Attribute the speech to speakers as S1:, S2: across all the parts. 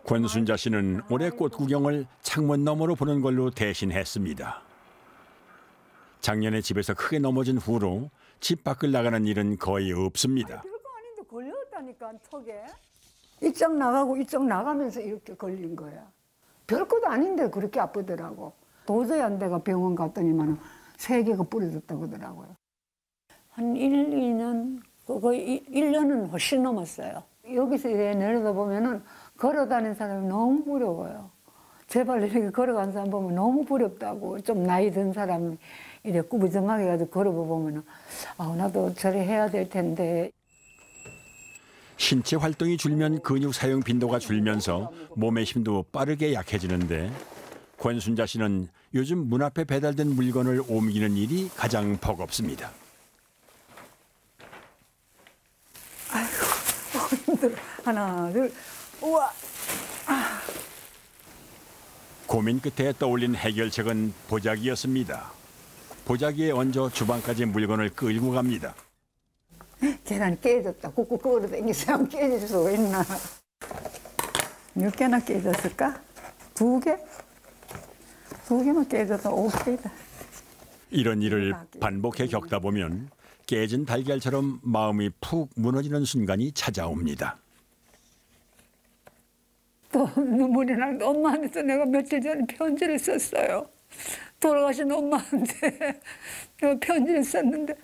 S1: 권순자 씨는 올해 꽃 구경을 창문 너머로 보는 걸로 대신했습니다. 작년에 집에서 크게 넘어진 후로 집 밖을 나가는 일은 거의 없습니다.
S2: 별거 아닌데 걸렸다니까 턱에. 이쪽 나가고 이쪽 나가면서 이렇게 걸린 거야. 별것도 아닌데 그렇게 아프더라고. 도저히 안 돼가 병원 갔더니만 3개가 부러졌다고 하더라고요. 한 1, 2년, 거의 1년은 훨씬 넘었어요. 여기서 내려다보면은 걸어다니는 사람이 너무 부러워요. 제발 이렇게 걸어간 사람 보면 너무 부럽다고. 좀 나이 든 사람이 이렇게 꾸부정하게 가지고 걸어보면은 나도 저래 해야 될 텐데.
S1: 신체 활동이 줄면 근육 사용 빈도가 줄면서 몸의 힘도 빠르게 약해지는데 권순자 씨는 요즘 문 앞에 배달된 물건을 옮기는 일이 가장 버겁습니다.
S2: 아이고 힘들어. 하나, 둘, 우와.
S1: 고민 끝에 떠올린 해결책은 보자기였습니다. 보자기에 얹어 주방까지 물건을 끌고 갑니다.
S2: 계란이 깨졌다. 꾹꾹 끌어 당기서 깨질 수가 있나. 몇 개나 깨졌을까? 2개? 2개만 깨졌다. 5개다.
S1: 이런 일을 반복해 겪다 보면 깨진 달걀처럼 마음이 푹 무너지는 순간이 찾아옵니다.
S2: 또 눈물이 나는데 엄마한테 내가 며칠 전에 편지를 썼어요. 돌아가신 엄마한테 내가 편지를 썼는데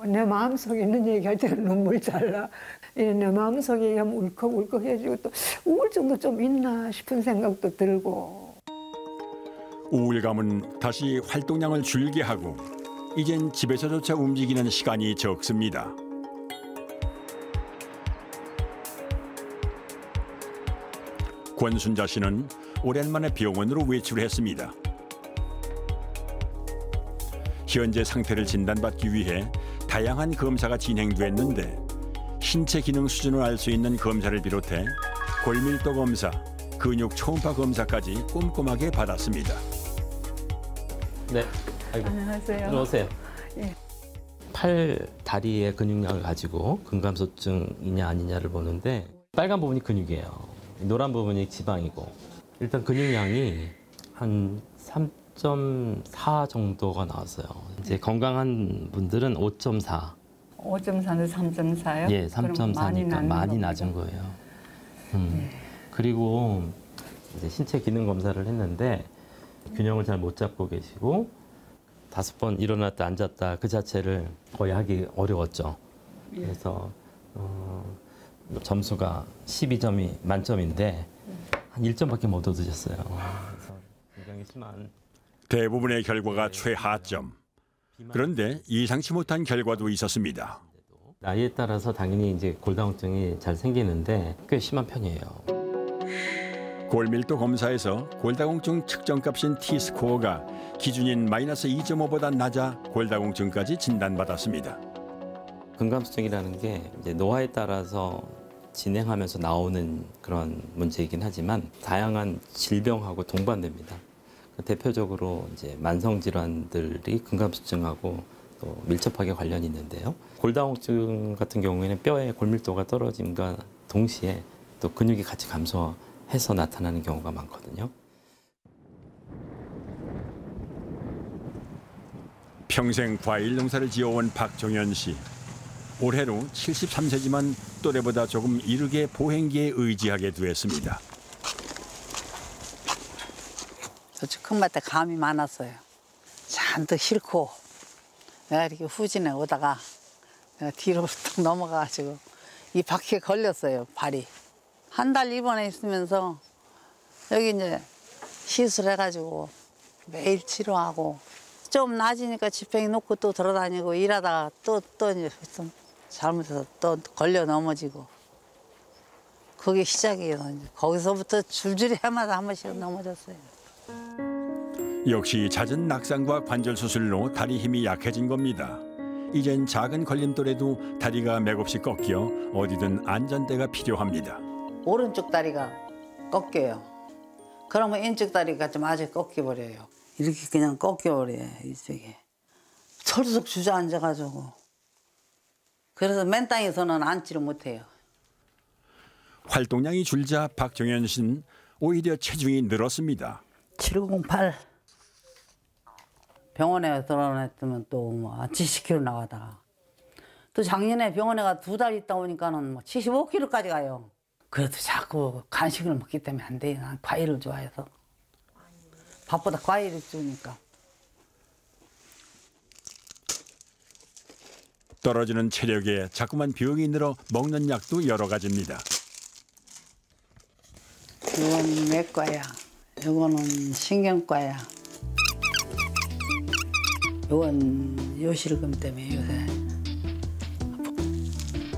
S2: 내 마음속에 있는 얘기할 때는 눈물 잘 나. 내 마음속에 울컥울컥해지고 또 우울증도 좀 있나 싶은 생각도 들고.
S1: 우울감은 다시 활동량을 줄게 하고 이젠 집에서조차 움직이는 시간이 적습니다. 권순자 씨는 오랜만에 병원으로 외출했습니다. 현재 상태를 진단받기 위해 다양한 검사가 진행됐는데 신체 기능 수준을 알 수 있는 검사를 비롯해 골밀도 검사, 근육 초음파 검사까지 꼼꼼하게 받았습니다.
S3: 네. 아이고.
S2: 안녕하세요.
S3: 들어오세요.
S2: 예.
S3: 팔, 다리의 근육량을 가지고 근감소증이냐 아니냐를 보는데 빨간 부분이 근육이에요. 노란 부분이 지방이고 일단 근육량이 한 3.4 정도가 나왔어요. 이제 건강한 분들은 5.4.
S2: 5.4는 3.4요?
S3: 예, 3.4니까 많이 낮은 거예요. 그리고 이제 신체 기능 검사를 했는데 균형을 잘 못 잡고 계시고 5번 일어났다 앉았다 그 자체를 거의 하기 어려웠죠. 그래서 점수가 12점이 만점인데 한 1점밖에 못 얻으셨어요. 그래서 굉장히 심한.
S1: 대부분의 결과가 최하점. 그런데 예상치 못한 결과도 있었습니다.
S3: 나이에 따라서 당연히 이제 골다공증이 잘 생기는데 꽤 심한 편이에요.
S1: 골밀도 검사에서 골다공증 측정값인 T스코어가 기준인 마이너스 2.5보다 낮아 골다공증까지 진단받았습니다.
S3: 근감소증이라는 게 이제 노화에 따라서 진행하면서 나오는 그런 문제이긴 하지만 다양한 질병하고 동반됩니다. 대표적으로 이제 만성 질환들이 근감소증하고 또 밀접하게 관련이 있는데요. 골다공증 같은 경우에는 뼈의 골밀도가 떨어짐과 동시에 또 근육이 같이 감소해서 나타나는 경우가 많거든요.
S1: 평생 과일 농사를 지어온 박종현 씨. 올해로 73세지만 또래보다 조금 이르게 보행기에 의지하게 되었습니다.
S4: 저쪽 큰 밭에 감이 많았어요. 잔뜩 싣고 내가 이렇게 후진에 오다가 내가 뒤로 뚝 넘어가가지고 이 바퀴에 걸렸어요, 발이. 한 달 입원해 있으면서 여기 이제 시술해가지고 매일 치료하고 좀 나아지니까 지팡이 놓고 또 돌아다니고 일하다가 또 이제 좀 잘못해서 또 걸려 넘어지고 그게 시작이에요. 이제 거기서부터 줄줄이 해마다 한 번씩 넘어졌어요.
S1: 역시 잦은 낙상과 관절 수술로 다리 힘이 약해진 겁니다. 이젠 작은 걸림돌에도 다리가 맥없이 꺾여 어디든 안전대가 필요합니다.
S4: 오른쪽 다리가 꺾여요. 그러면 왼쪽 다리가 좀 아직 꺾여버려요. 이렇게 그냥 꺾여버려요, 이쪽에. 철썩 주저앉아가지고. 그래서 맨 땅에서는 앉지를 못해요.
S1: 활동량이 줄자 박정현 씨는 오히려 체중이 늘었습니다.
S4: 708. 병원에 들어놨으면 또 70kg 나가다가 또 작년에 병원에 가 2달 있다 오니까는 75kg까지 가요. 그래도 자꾸 간식을 먹기 때문에 안 돼. 난 과일을 좋아해서. 밥보다 과일이 좋으니까.
S1: 떨어지는 체력에 자꾸만 병이 늘어 먹는 약도 여러 가지입니다.
S4: 이건 내과야. 이거는 신경과야. 이건 요실금 때문에 요새.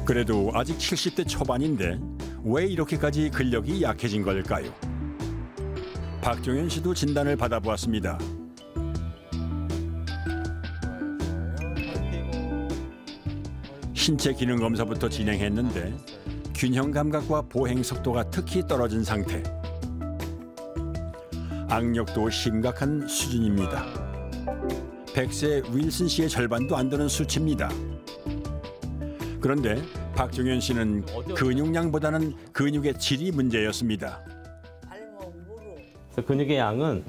S1: 그래도 아직 70대 초반인데 왜 이렇게까지 근력이 약해진 걸까요? 박정현 씨도 진단을 받아보았습니다. 신체 기능 검사부터 진행했는데 균형 감각과 보행 속도가 특히 떨어진 상태. 악력도 심각한 수준입니다. 100세 윌슨 씨의 절반도 안 되는 수치입니다. 그런데 박정현 씨는 근육량보다는 근육의 질이 문제였습니다.
S3: 근육의 양은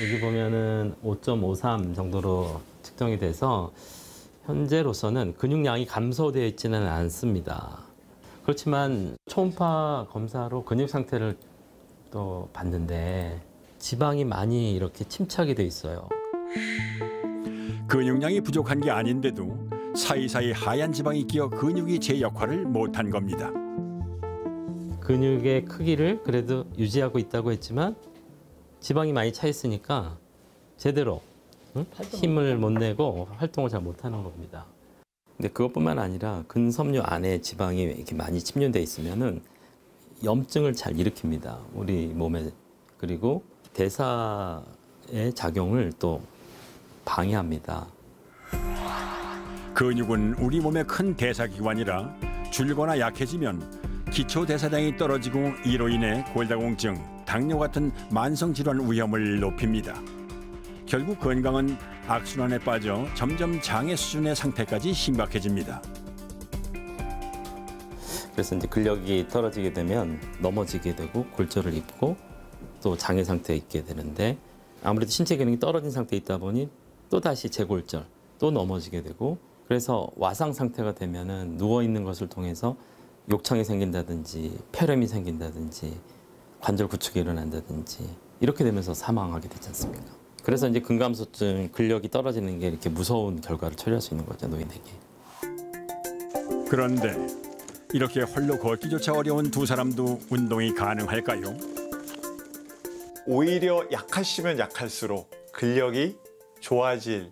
S3: 여기 보면은 5.53 정도로 측정이 돼서 현재로서는 근육량이 감소되어 있지는 않습니다. 그렇지만 초음파 검사로 근육 상태를 또 봤는데 지방이 많이 이렇게 침착이 돼 있어요.
S1: 근육량이 부족한 게 아닌데도 사이사이 하얀 지방이 끼어 근육이 제 역할을 못한 겁니다.
S3: 근육의 크기를 그래도 유지하고 있다고 했지만 지방이 많이 차 있으니까 제대로 힘을 못 내고 활동을 잘 못하는 겁니다. 근데 그것뿐만 아니라 근섬유 안에 지방이 이렇게 많이 침륜돼 있으면은 염증을 잘 일으킵니다. 우리 몸에. 그리고 대사의 작용을 또 방해합니다.
S1: 근육은 우리 몸의 큰 대사기관이라 줄거나 약해지면 기초대사량이 떨어지고 이로 인해 골다공증, 당뇨 같은 만성질환 위험을 높입니다. 결국 건강은 악순환에 빠져 점점 장애 수준의 상태까지 심각해집니다.
S3: 그래서 이제 근력이 떨어지게 되면 넘어지게 되고 골절을 입고 또 장애 상태에 있게 되는데 아무래도 신체 기능이 떨어진 상태에 있다 보니 또 다시 재골절, 또 넘어지게 되고 그래서 와상 상태가 되면은 누워 있는 것을 통해서 욕창이 생긴다든지 폐렴이 생긴다든지 관절 구축이 일어난다든지 이렇게 되면서 사망하게 되지 않습니까? 그래서 이제 근감소증, 근력이 떨어지는 게 이렇게 무서운 결과를 초래할 수 있는 거죠, 노인에게.
S1: 그런데 이렇게 홀로 걷기조차 어려운 두 사람도 운동이 가능할까요?
S5: 오히려 약하시면 약할수록 근력이 좋아질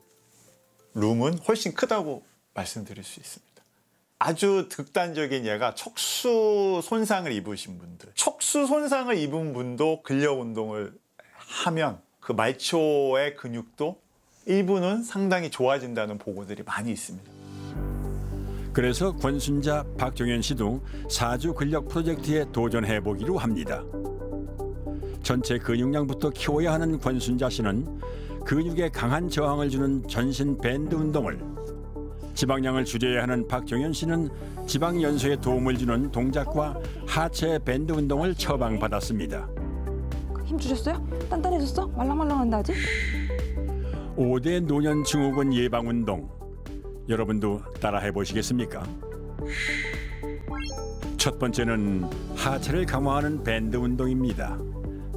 S5: 룸은 훨씬 크다고 말씀드릴 수 있습니다. 아주 극단적인 예가 척수 손상을 입으신 분들. 척수 손상을 입은 분도 근력 운동을 하면 그 말초의 근육도 일부는 상당히 좋아진다는 보고들이 많이 있습니다.
S1: 그래서 권순자, 박정현 씨도 4주 근력 프로젝트에 도전해보기로 합니다. 전체 근육량부터 키워야 하는 권순자 씨는 근육에 강한 저항을 주는 전신 밴드 운동을, 지방량을 줄여야 하는 박정현 씨는 지방 연소에 도움을 주는 동작과 하체 밴드 운동을 처방받았습니다.
S6: 힘 주셨어요? 단단해졌어? 말랑말랑한다 아직?
S1: 5대 노년 증후군 예방 운동, 여러분도 따라해 보시겠습니까? 첫 번째는 하체를 강화하는 밴드 운동입니다.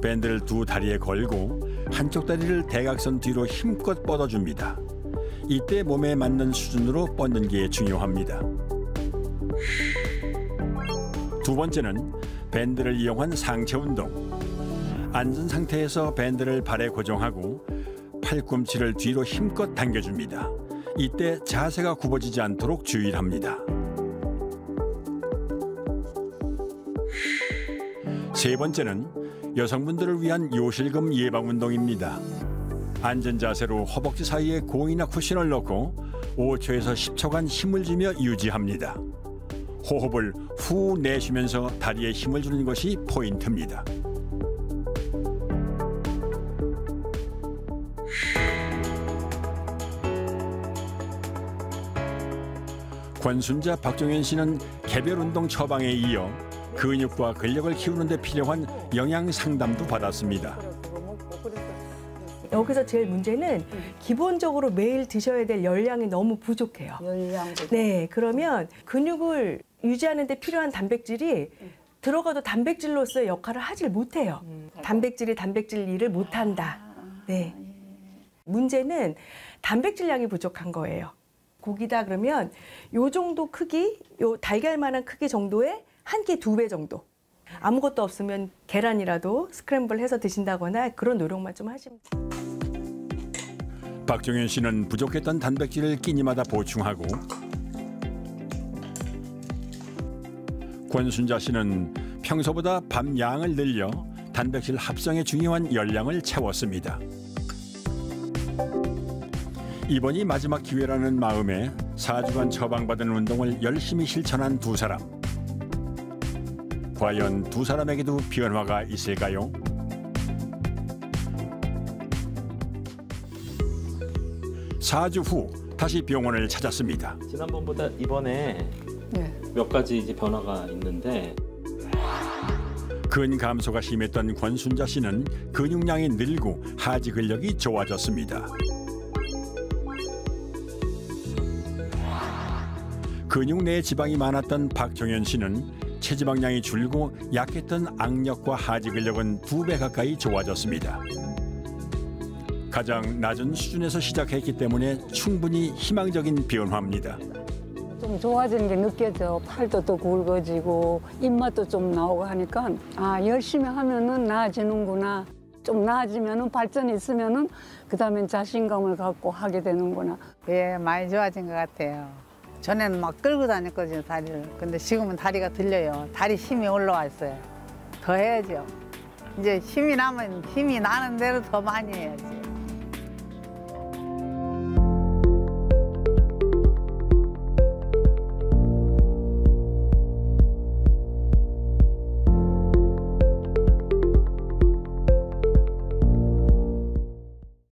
S1: 밴드를 두 다리에 걸고 한쪽 다리를 대각선 뒤로 힘껏 뻗어줍니다. 이때 몸에 맞는 수준으로 뻗는 게 중요합니다. 두 번째는 밴드를 이용한 상체 운동. 앉은 상태에서 밴드를 발에 고정하고 팔꿈치를 뒤로 힘껏 당겨줍니다. 이때 자세가 굽어지지 않도록 주의를 합니다. 세 번째는 여성분들을 위한 요실금 예방 운동입니다. 앉은 자세로 허벅지 사이에 공이나 쿠션을 넣고 5초에서 10초간 힘을 주며 유지합니다. 호흡을 후 내쉬면서 다리에 힘을 주는 것이 포인트입니다. 권순자, 박정현 씨는 개별 운동 처방에 이어 근육과 근력을 키우는 데 필요한 영양 상담도 받았습니다.
S7: 여기서 제일 문제는 기본적으로 매일 드셔야 될 열량이 너무 부족해요. 네, 그러면 근육을 유지하는 데 필요한 단백질이 들어가도 단백질로서의 역할을 하질 못해요. 단백질이 단백질 일을 못한다. 네. 문제는 단백질량이 부족한 거예요. 고기다 그러면 요 정도 크기, 요 달걀만한 크기 정도의 한 끼 2배 정도. 아무것도 없으면 계란이라도 스크램블 해서 드신다거나 그런 노력만 좀 하시면 돼요.
S1: 박종현 씨는 부족했던 단백질을 끼니마다 보충하고 권순자 씨는 평소보다 밤 양을 늘려 단백질 합성에 중요한 열량을 채웠습니다. 이번이 마지막 기회라는 마음에 4주간 처방받은 운동을 열심히 실천한 두 사람. 과연 두 사람에게도 변화가 있을까요? 4주 후 다시 병원을 찾았습니다.
S3: 지난번보다 이번에 몇 가지 이제 변화가 있는데
S1: 근 감소가 심했던 권순자 씨는 근육량이 늘고 하지 근력이 좋아졌습니다. 근육 내에 지방이 많았던 박종현 씨는 체지방량이 줄고 약했던 악력과 하지 근력은 2배 가까이 좋아졌습니다. 가장 낮은 수준에서 시작했기 때문에 충분히 희망적인 변화입니다.
S2: 좀 좋아지는 게 느껴져. 팔도 더 굵어지고 입맛도 좀 나오고 하니까 아, 열심히 하면은 나아지는구나. 좀 나아지면은 발전이 있으면은 그다음엔 자신감을 갖고 하게 되는구나.
S4: 예, 많이 좋아진 것 같아요. 전에는 막 끌고 다녔거든요, 다리를. 근데 지금은 다리가 들려요. 다리 힘이 올라와 있어요. 더 해야죠. 이제 힘이 나면 힘이 나는 대로 더 많이 해야지.